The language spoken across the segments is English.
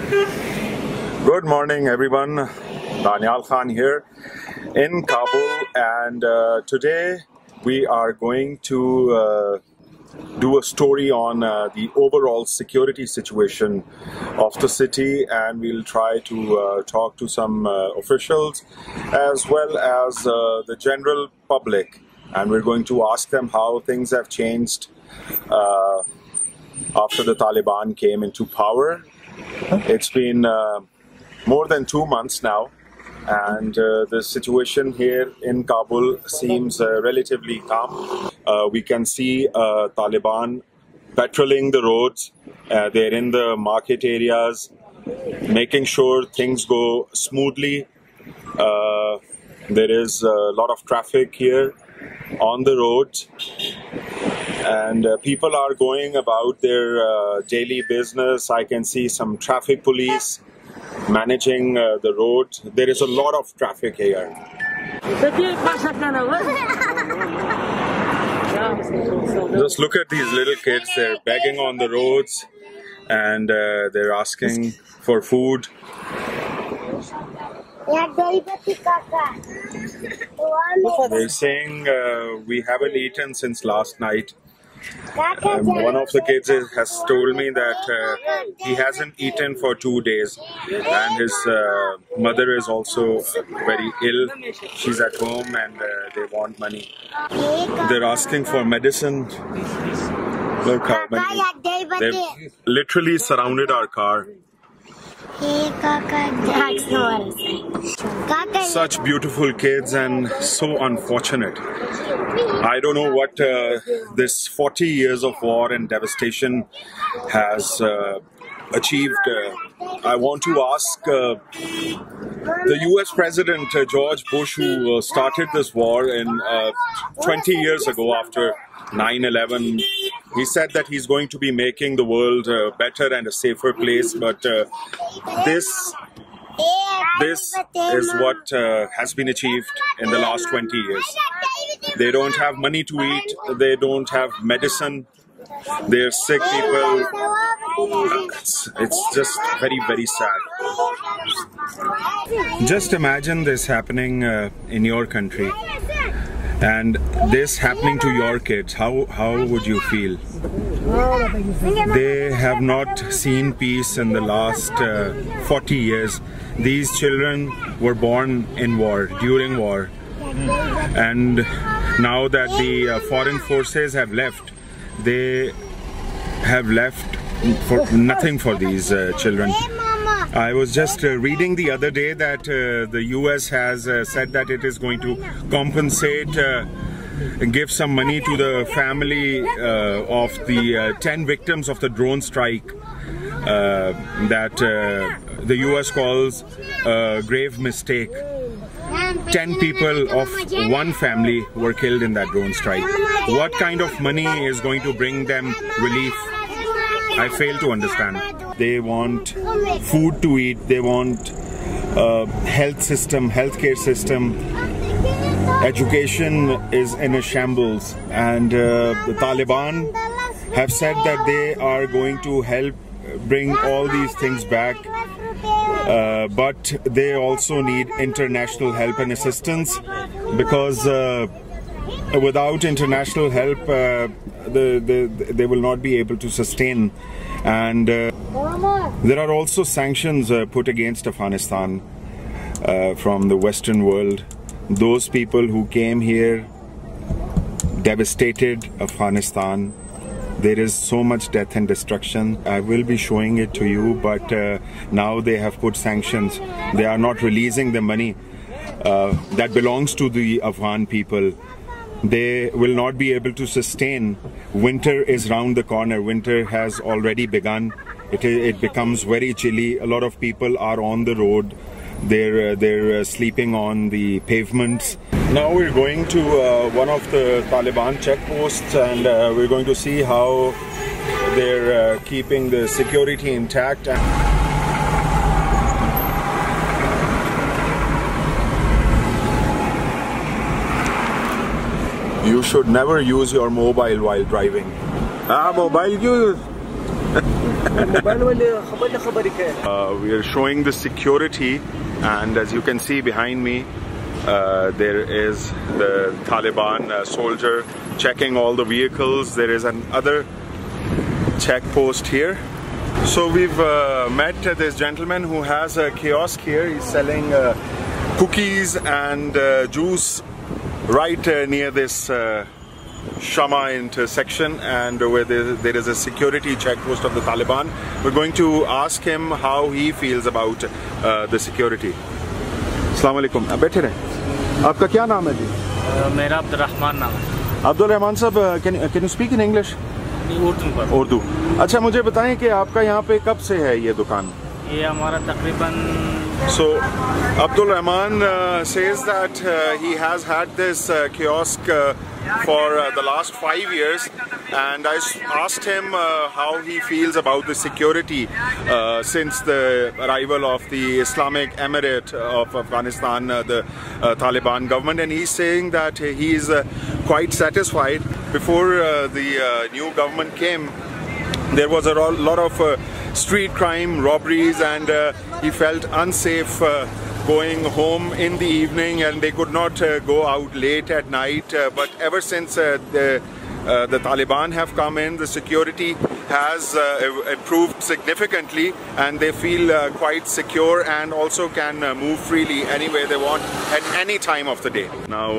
Good morning, everyone. Danial Khan here in Kabul, and today we are going to do a story on the overall security situation of the city, and we'll try to talk to some officials as well as the general public, and we're going to ask them how things have changed after the Taliban came into power. It's been more than 2 months now, and the situation here in Kabul seems relatively calm. We can see Taliban patrolling the roads. They're in the market areas, making sure things go smoothly. There is a lot of traffic here on the roads, and people are going about their daily business. I can see some traffic police managing the road. There is a lot of traffic here. Just look at these little kids. They're begging on the roads, and they're asking for food. They're saying we haven't eaten since last night. One of the kids has told me that he hasn't eaten for 2 days, and his mother is also very ill. She's at home, and they want money. They're asking for medicine. Look how many. They've literally surrounded our car. Such beautiful kids, and so unfortunate. I don't know what this 40 years of war and devastation has achieved. I want to ask the US President George Bush, who started this war in 20 years ago after 9/11. He said that he's going to be making the world better and a safer place, but this is what has been achieved in the last 20 years. They don't have money to eat, they don't have medicine, they're sick people. It's just very, very sad. Just imagine this happening in your country, and this happening to your kids. How would you feel? They have not seen peace in the last 40 years. These children were born in war, during war, and now that the foreign forces have left, they have left for nothing for these children. I was just reading the other day that the US has said that it is going to compensate, give some money to the family of the 10 victims of the drone strike that the US calls a grave mistake. 10 people of one family were killed in that drone strike. What kind of money is going to bring them relief? I fail to understand. They want food to eat, they want healthcare system. Education is in a shambles, and the Taliban have said that they are going to help bring all these things back, but they also need international help and assistance, because without international help they will not be able to sustain. And there are also sanctions put against Afghanistan from the Western world. Those people who came here devastated Afghanistan. There is so much death and destruction. I will be showing it to you, but now they have put sanctions. They are not releasing the money that belongs to the Afghan people. They will not be able to sustain. Winter is round the corner. Winter has already begun. It becomes very chilly. A lot of people are on the road. They're sleeping on the pavements. Now we're going to one of the Taliban checkposts, and we're going to see how they're keeping the security intact. You should never use your mobile while driving. Mobile use. We are showing the security, and as you can see behind me, there is the Taliban soldier checking all the vehicles. There is another check post here. So we've met this gentleman who has a kiosk here. He's selling cookies and juice right near this Shama intersection, and where there is a security check post of the Taliban. We're going to ask him how he feels about the security. Assalamu alaikum. बैठे रहे. आपका क्या नाम है जी? मेरा अब्दुल रहमान नाम है. अब्दुल रहमान साहब, can you speak in English? Urdu. अच्छा, मुझे बताएं कि आपका यहाँ पे कब से है ये दुकान? ये हमारा तकरीबन. So Abdul Rahman says that he has had this kiosk for the last 5 years, and I asked him how he feels about the security since the arrival of the Islamic Emirate of Afghanistan, the Taliban government, and he's saying that he is quite satisfied. Before the new government came, there was a lot of street crime, robberies, and he felt unsafe going home in the evening, and they could not go out late at night. But ever since the Taliban have come in, the security has improved significantly, and they feel quite secure and also can move freely anywhere they want at any time of the day. Now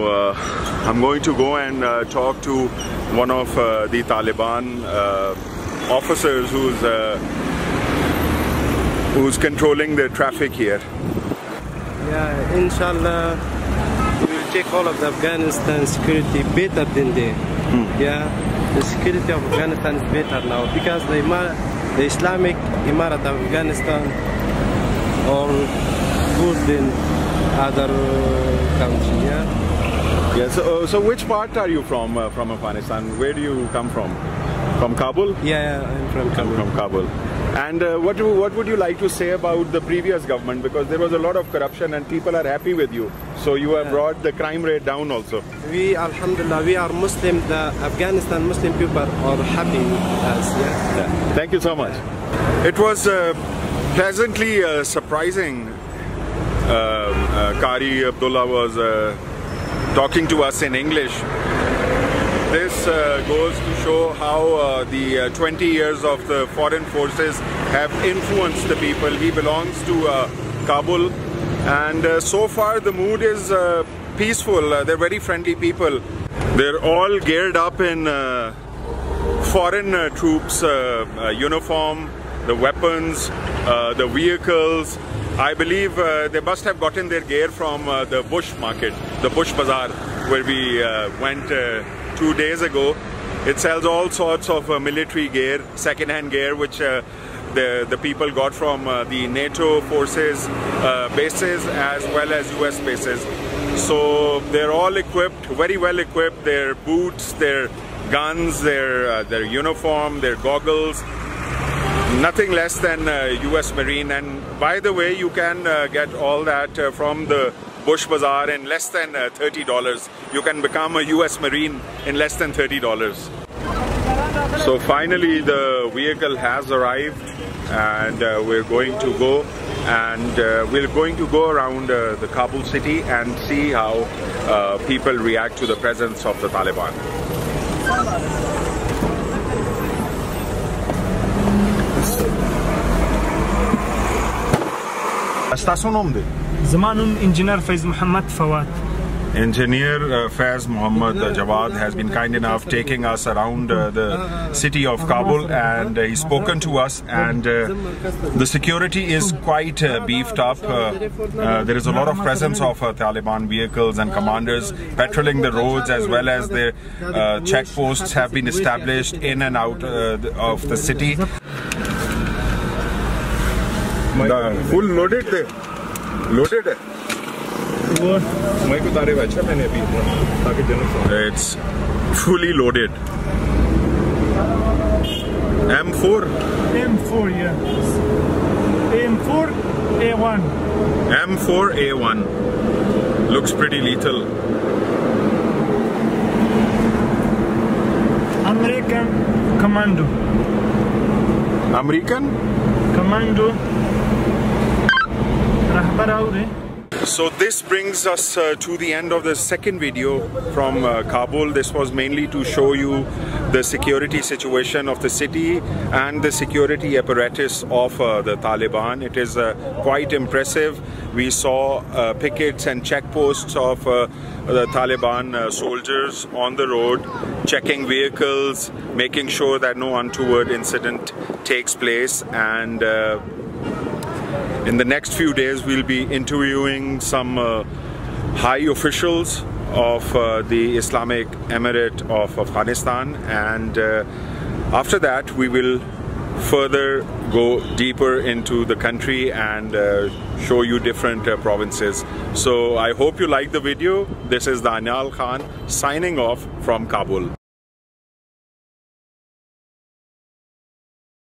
I'm going to go and talk to one of the Taliban officers who's controlling the traffic here. Yeah, inshallah, we will take all of the Afghanistan security better than they. Yeah, the security of Afghanistan is better now because the Islamic Emirate of Afghanistan are good than other countries. Yeah. Yeah. So which part are you from Afghanistan? Where do you come from? From Kabul? Yeah, I'm from Kabul. From Kabul. And what would you like to say about the previous government? Because there was a lot of corruption and people are happy with you. So you have brought the crime rate down also. We, alhamdulillah, we are Muslim. The Afghanistan Muslim people are happy with us. Yeah. Thank you so much. It was pleasantly surprising. Qari Abdullah was talking to us in English. This goes to show how the 20 years of the foreign forces have influenced the people. He belongs to Kabul, and so far the mood is peaceful. They're very friendly people. They're all geared up in foreign troops uniform, the weapons, the vehicles. I believe they must have gotten their gear from the Bush market, the Bush Bazaar, where we went 2 days ago. It sells all sorts of military gear, second-hand gear, which the people got from the NATO forces bases as well as US bases. So they're all equipped, very well equipped. Their boots, their guns, their uniform, their goggles, nothing less than US Marine. And by the way, you can get all that from the Bush Bazaar in less than $30. You can become a US Marine in less than $30. So finally the vehicle has arrived, and we're going to go, and we're going to go around the Kabul city and see how people react to the presence of the Taliban. Zamanum Engineer Faiz Muhammad Fawad. Engineer Faiz Muhammad Jawad has been kind enough taking us around the city of Kabul, and he's spoken to us, and the security is quite beefed up. There is a lot of presence of Taliban vehicles and commanders patrolling the roads, as well as their checkposts have been established in and out of the city. Full loaded there. Loaded है. It's fully loaded. M4. M4, yeah. M4 A1. M4 A1. Looks pretty lethal. American Commando. American? Commando. Rahbar Aure. So this brings us to the end of the second video from Kabul. This was mainly to show you the security situation of the city and the security apparatus of the Taliban. It is quite impressive. We saw pickets and checkposts of the Taliban soldiers on the road, checking vehicles, making sure that no untoward incident takes place. And in the next few days, we'll be interviewing some high officials of the Islamic Emirate of Afghanistan, and after that we will further go deeper into the country and show you different provinces. So I hope you like the video. This is Danial Khan signing off from Kabul.